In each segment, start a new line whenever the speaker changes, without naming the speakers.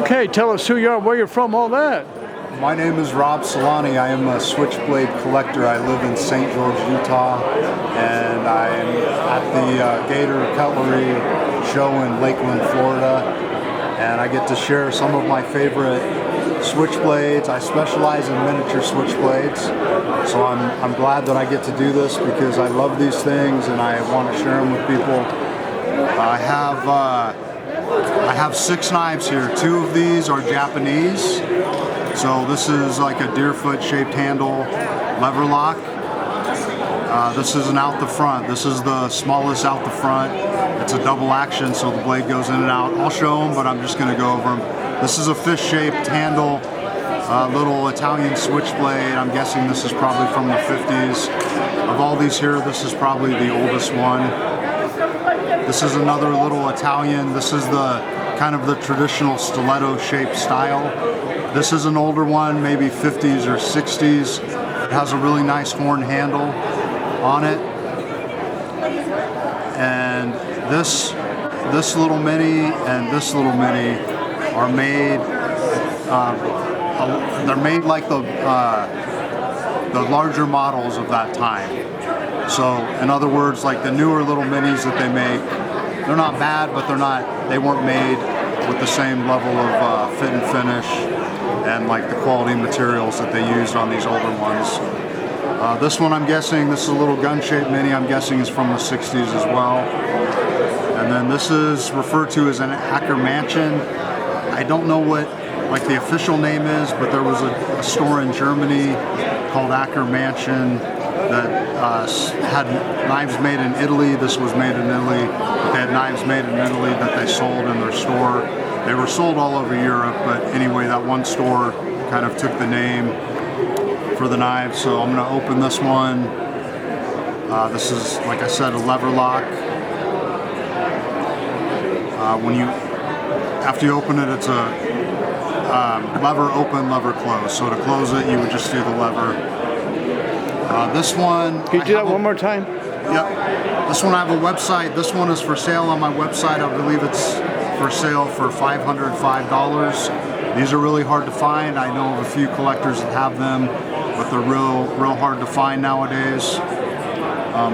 Okay, tell us who you are, where you're from, all that.
My name is Rob Celani. I am a switchblade collector. I live in St. George, Utah, and I am at the Gator Cutlery show in Lakeland, Florida, and I get to share some of my favorite switchblades. I specialize in miniature switchblades, so I'm glad that I get to do this because I love these things and I want to share them with people. I have 6 knives here. 2 of these are Japanese. So this is like a deer foot shaped handle lever lock. This is an out the front. This is the smallest out the front. It's a double action, so the blade goes in and out. I'll show them, but I'm just going to go over them. This is a fish shaped handle, little Italian switchblade. I'm guessing this is probably from the 50s. Of all these here, this is probably the oldest one. This is another little Italian. This is the kind of the traditional stiletto shaped style. This is an older one, maybe 50s or 60s. It has a really nice horn handle on it. And this little mini and this little mini are made, they're made like the larger models of that time. So in other words, like the newer little minis that they make, they're not bad, but they weren't made with the same level of fit and finish and like the quality materials that they used on these older ones. This one I'm guessing, this is a little gun-shaped mini, I'm guessing is from the 60s as well. And then this is referred to as an Acker Mansion. I don't know what like the official name is, but there was a store in Germany called Acker Mansion that had knives made in Italy. This was made in Italy. They had knives made in Italy that they sold in their store. They were sold all over Europe, but anyway, that one store kind of took the name for the knives. So I'm going to open this one. This is, like I said, a lever lock. After you open it, it's a lever open, lever close. So to close it, you would just do the lever. This one...
Can you do that one more time?
Yep. This one I have a website. This one is for sale on my website. I believe it's for sale for $505. These are really hard to find. I know of a few collectors that have them, but they're real hard to find nowadays.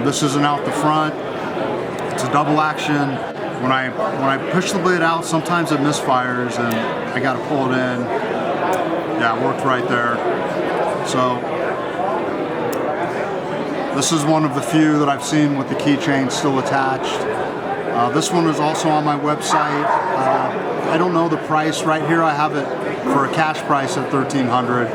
This is an out the front. It's a double action. When I push the blade out, sometimes it misfires and I got to pull it in. Yeah, it worked right there. So this is one of the few that I've seen with the keychain still attached. This one is also on my website. I don't know the price right here. I have it for a cash price at $1,300.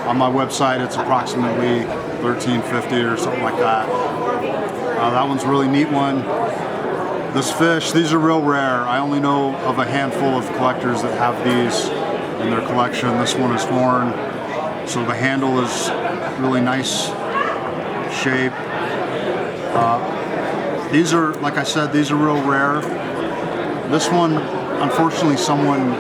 On my website, it's approximately $1,350 or something like that. That one's a really neat one. This fish, these are real rare. I only know of a handful of collectors that have these in their collection. This one is horn, so the handle is really nice shape. These are, like I said, these are real rare. This one, unfortunately, someone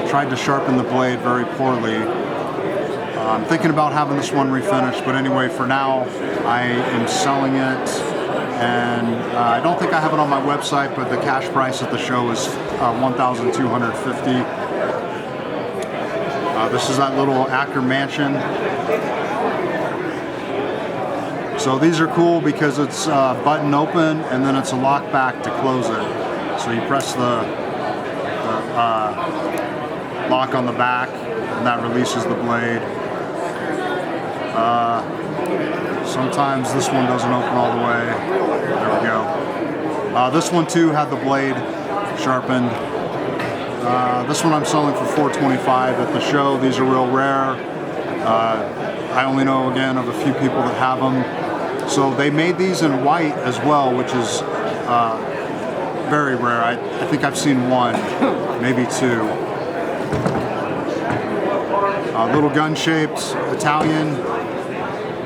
tried to sharpen the blade very poorly. I'm thinking about having this one refinished, but anyway, for now, I am selling it, and I don't think I have it on my website, but the cash price at the show is $1,250. This is that little Acker Mansion. So these are cool because it's button open and then it's a lock back to close it. So you press the lock on the back and that releases the blade. Sometimes this one doesn't open all the way. There we go. This one too had the blade sharpened. This one I'm selling for $425 at the show. These are real rare. I only know, again, of a few people that have them. So they made these in white as well, which is very rare. I think I've seen one, maybe 2. Little gun-shaped Italian,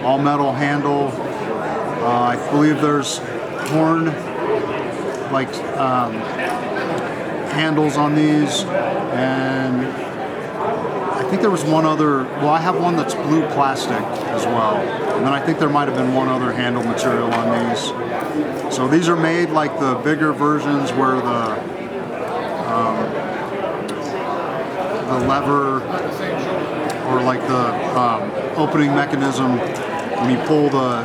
all metal handle. I believe there's horn, like handles on these, and I think there was one other, well, I have one that's blue plastic as well. And then I think there might have been one other handle material on these. So these are made like the bigger versions where the the lever or like the opening mechanism, when you pull the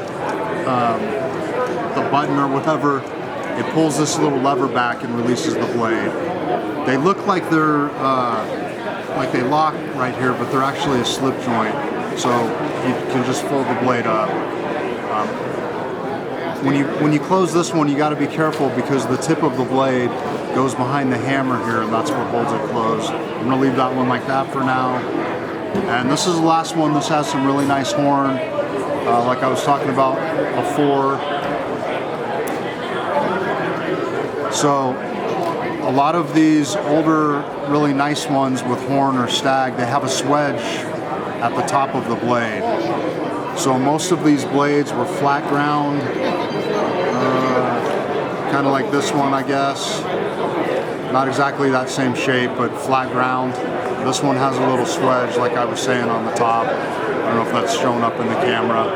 button or whatever, it pulls this little lever back and releases the blade. They look like they're like they lock right here, but they're actually a slip joint, so you can just fold the blade up. When you close this one, you got to be careful because the tip of the blade goes behind the hammer here, and that's what holds it closed. I'm gonna leave that one like that for now. And this is the last one. This has some really nice horn, like I was talking about before. So a lot of these older, really nice ones with horn or stag, they have a swedge at the top of the blade. So most of these blades were flat ground, kind of like this one, I guess. Not exactly that same shape, but flat ground. This one has a little swedge, like I was saying, on the top. I don't know if that's shown up in the camera.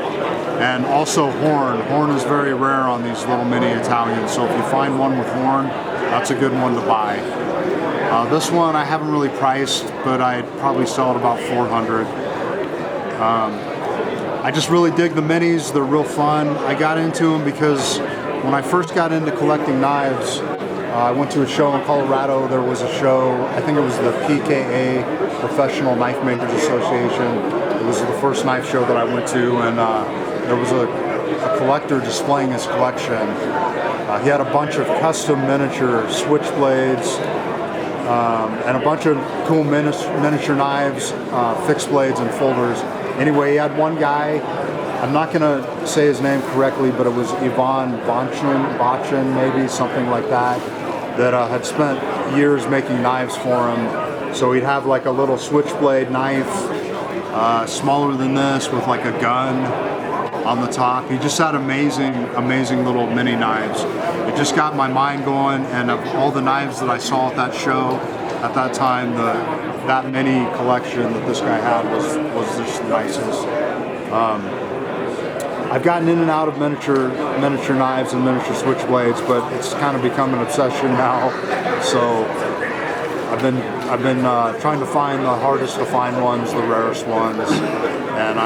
And also horn. Horn is very rare on these little mini Italians, so if you find one with horn, that's a good one to buy. This one I haven't really priced, but I'd probably sell it about 400. I just really dig the minis. They're real fun. I got into them because when I first got into collecting knives, I went to a show in Colorado. There was a show, I think it was the PKA, Professional Knife Makers Association. It was the first knife show that I went to, and there was a collector displaying his collection. He had a bunch of custom miniature switchblades and a bunch of cool miniature knives, fixed blades and folders. Anyway, he had one guy, I'm not gonna say his name correctly, but it was Ivan Bochin, maybe, something like that, that had spent years making knives for him. So he'd have like a little switchblade knife, smaller than this, with like a gun on the top. He just had amazing little mini knives. It just got my mind going, and of all the knives that I saw at that show at that time, that mini collection that this guy had was just the nicest. I've gotten in and out of miniature knives and miniature switchblades, but it's kind of become an obsession now. So I've been trying to find the hardest to find ones, the rarest ones, and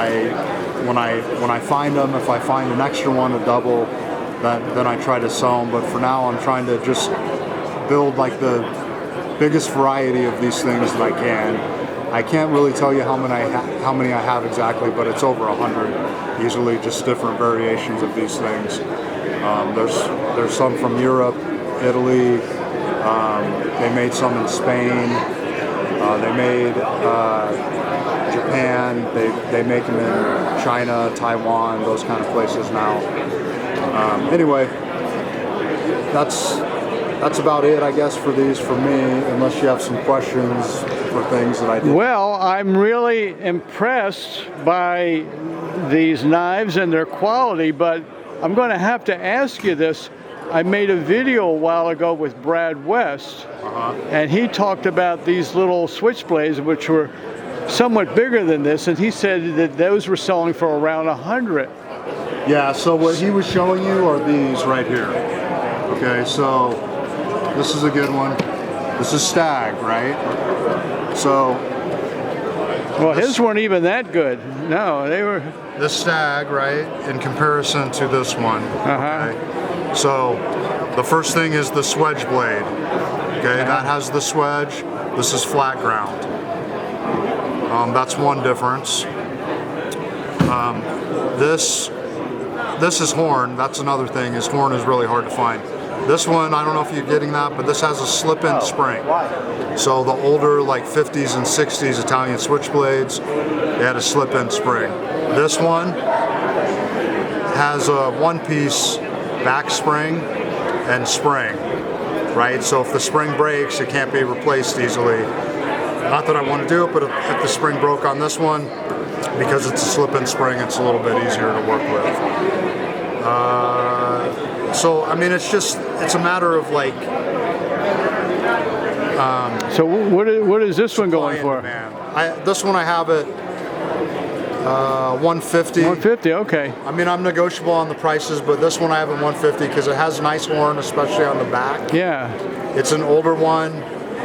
when I find them, if I find an extra one, a double, then I try to sell them. But for now, I'm trying to just build like the biggest variety of these things that I can. I can't really tell you how many I have exactly, but it's over 100 easily, just different variations of these things. There's some from Europe, Italy. They made some in Spain. They made Japan. They make them in China, Taiwan, those kind of places now. Anyway, that's about it, I guess, for these for me, unless you have some questions for things that I did.
Well, I'm really impressed by these knives and their quality, but I'm going to have to ask you this. I made a video a while ago with Brad West, and he talked about these little switchblades, which were somewhat bigger than this, and he said that those were selling for around 100.
Yeah, so what he was showing you are these right here. Okay, so this is a good one. This is stag, right? So,
well, his weren't even that good. No, they were.
This stag, right, in comparison to this one. Okay. So, the first thing is the swedge blade. Okay, that has the swedge. This is flat ground. That's one difference. This is horn. That's another thing. Is horn is really hard to find. This one, I don't know if you're getting that, but this has a slip-in spring. So the older, like 50s and 60s Italian switchblades, they had a slip-in spring. This one has a one-piece back spring and spring, right? So if the spring breaks, it can't be replaced easily. Not that I want to do it, but if the spring broke on this one, because it's a slip-in spring, it's a little bit easier to work with. So, I mean, it's a matter of like...
so what is this one going for?
This one I have at 150.
150, okay.
I mean, I'm negotiable on the prices, but this one I have at 150 because it has nice horn, especially on the back.
Yeah.
It's an older one.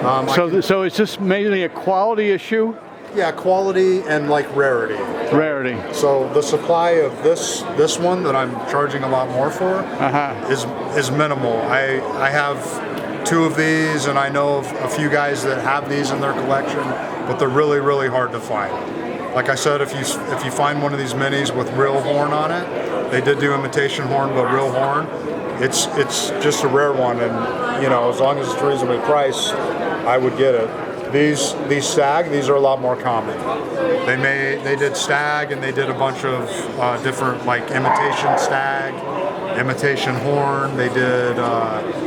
So it's just mainly a quality issue?
Yeah, quality and like rarity.
Rarity.
So the supply of this one that I'm charging a lot more for is minimal. I have 2 of these, and I know of a few guys that have these in their collection, but they're really, really hard to find. Like I said, if you find one of these minis with real horn on it, they did do imitation horn, but real horn, it's just a rare one, and you know, as long as it's reasonably priced, I would get it. These stag, these are a lot more common. They did stag, and they did a bunch of different, like imitation stag, imitation horn. They did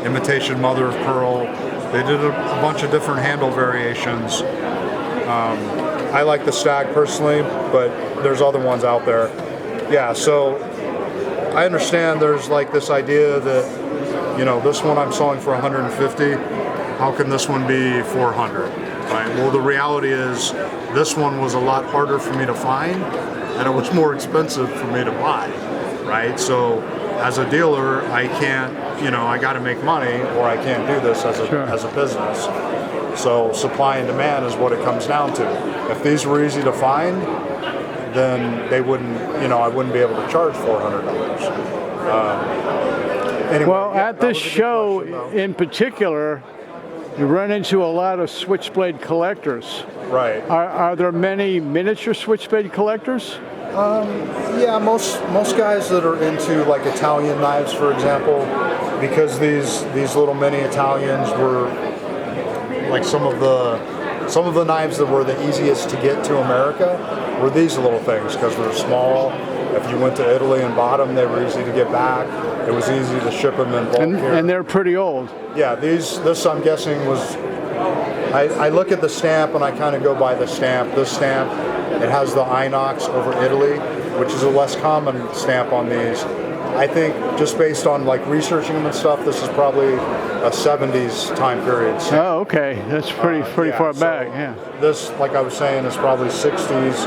imitation mother of pearl. They did a bunch of different handle variations. I like the stag personally, but there's other ones out there. Yeah, so I understand there's like this idea that, you know, this one I'm selling for 150. How can this one be 400? Right? Well, the reality is this one was a lot harder for me to find, and it was more expensive for me to buy, right? So as a dealer, I can't, you know, I got to make money, or I can't do this as a business. So supply and demand is what it comes down to. If these were easy to find, then they wouldn't, you know, I wouldn't be able to charge $400. Anyway,
well,
yeah,
at this show in particular, you run into a lot of switchblade collectors.
Right.
Are there many miniature switchblade collectors?
Yeah, most guys that are into like Italian knives, for example, because these little mini Italians were like some of the knives that were the easiest to get to America were these little things because they're small. If you went to Italy and bought them, they were easy to get back. It was easy to ship them in bulk here.
And they're pretty old.
Yeah, this I'm guessing was, I look at the stamp and I kind of go by the stamp. This stamp, it has the inox over Italy, which is a less common stamp on these. I think just based on like researching them and stuff, this is probably a 70s time period stamp.
Oh, okay. That's pretty
Yeah,
far
so
back, yeah.
This, like I was saying, is probably 60s,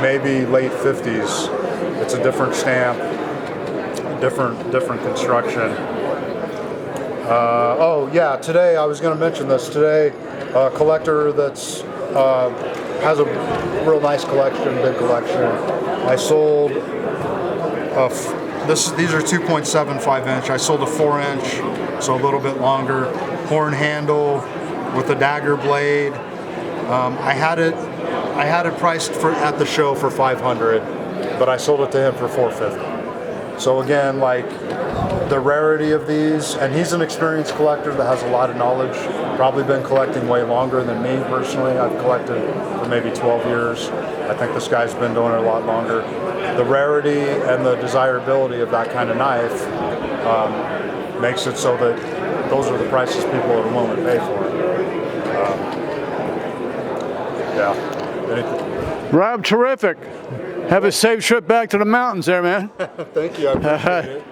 maybe late 50s. It's a different stamp, different construction. Oh yeah, today I was going to mention this. Today, a collector that's has a real nice collection, big collection. I sold these are 2.75 inch. I sold a 4 inch, so a little bit longer, horn handle with a dagger blade. I had it priced at the show for 500, but I sold it to him for 450. So again, like the rarity of these, and he's an experienced collector that has a lot of knowledge, probably been collecting way longer than me personally. I've collected for maybe 12 years. I think this guy's been doing it a lot longer. The rarity and the desirability of that kind of knife makes it so that those are the prices people are willing to pay for it. Yeah.
Rob, terrific. Have a safe trip back to the mountains there, man.
Thank you. I appreciate it.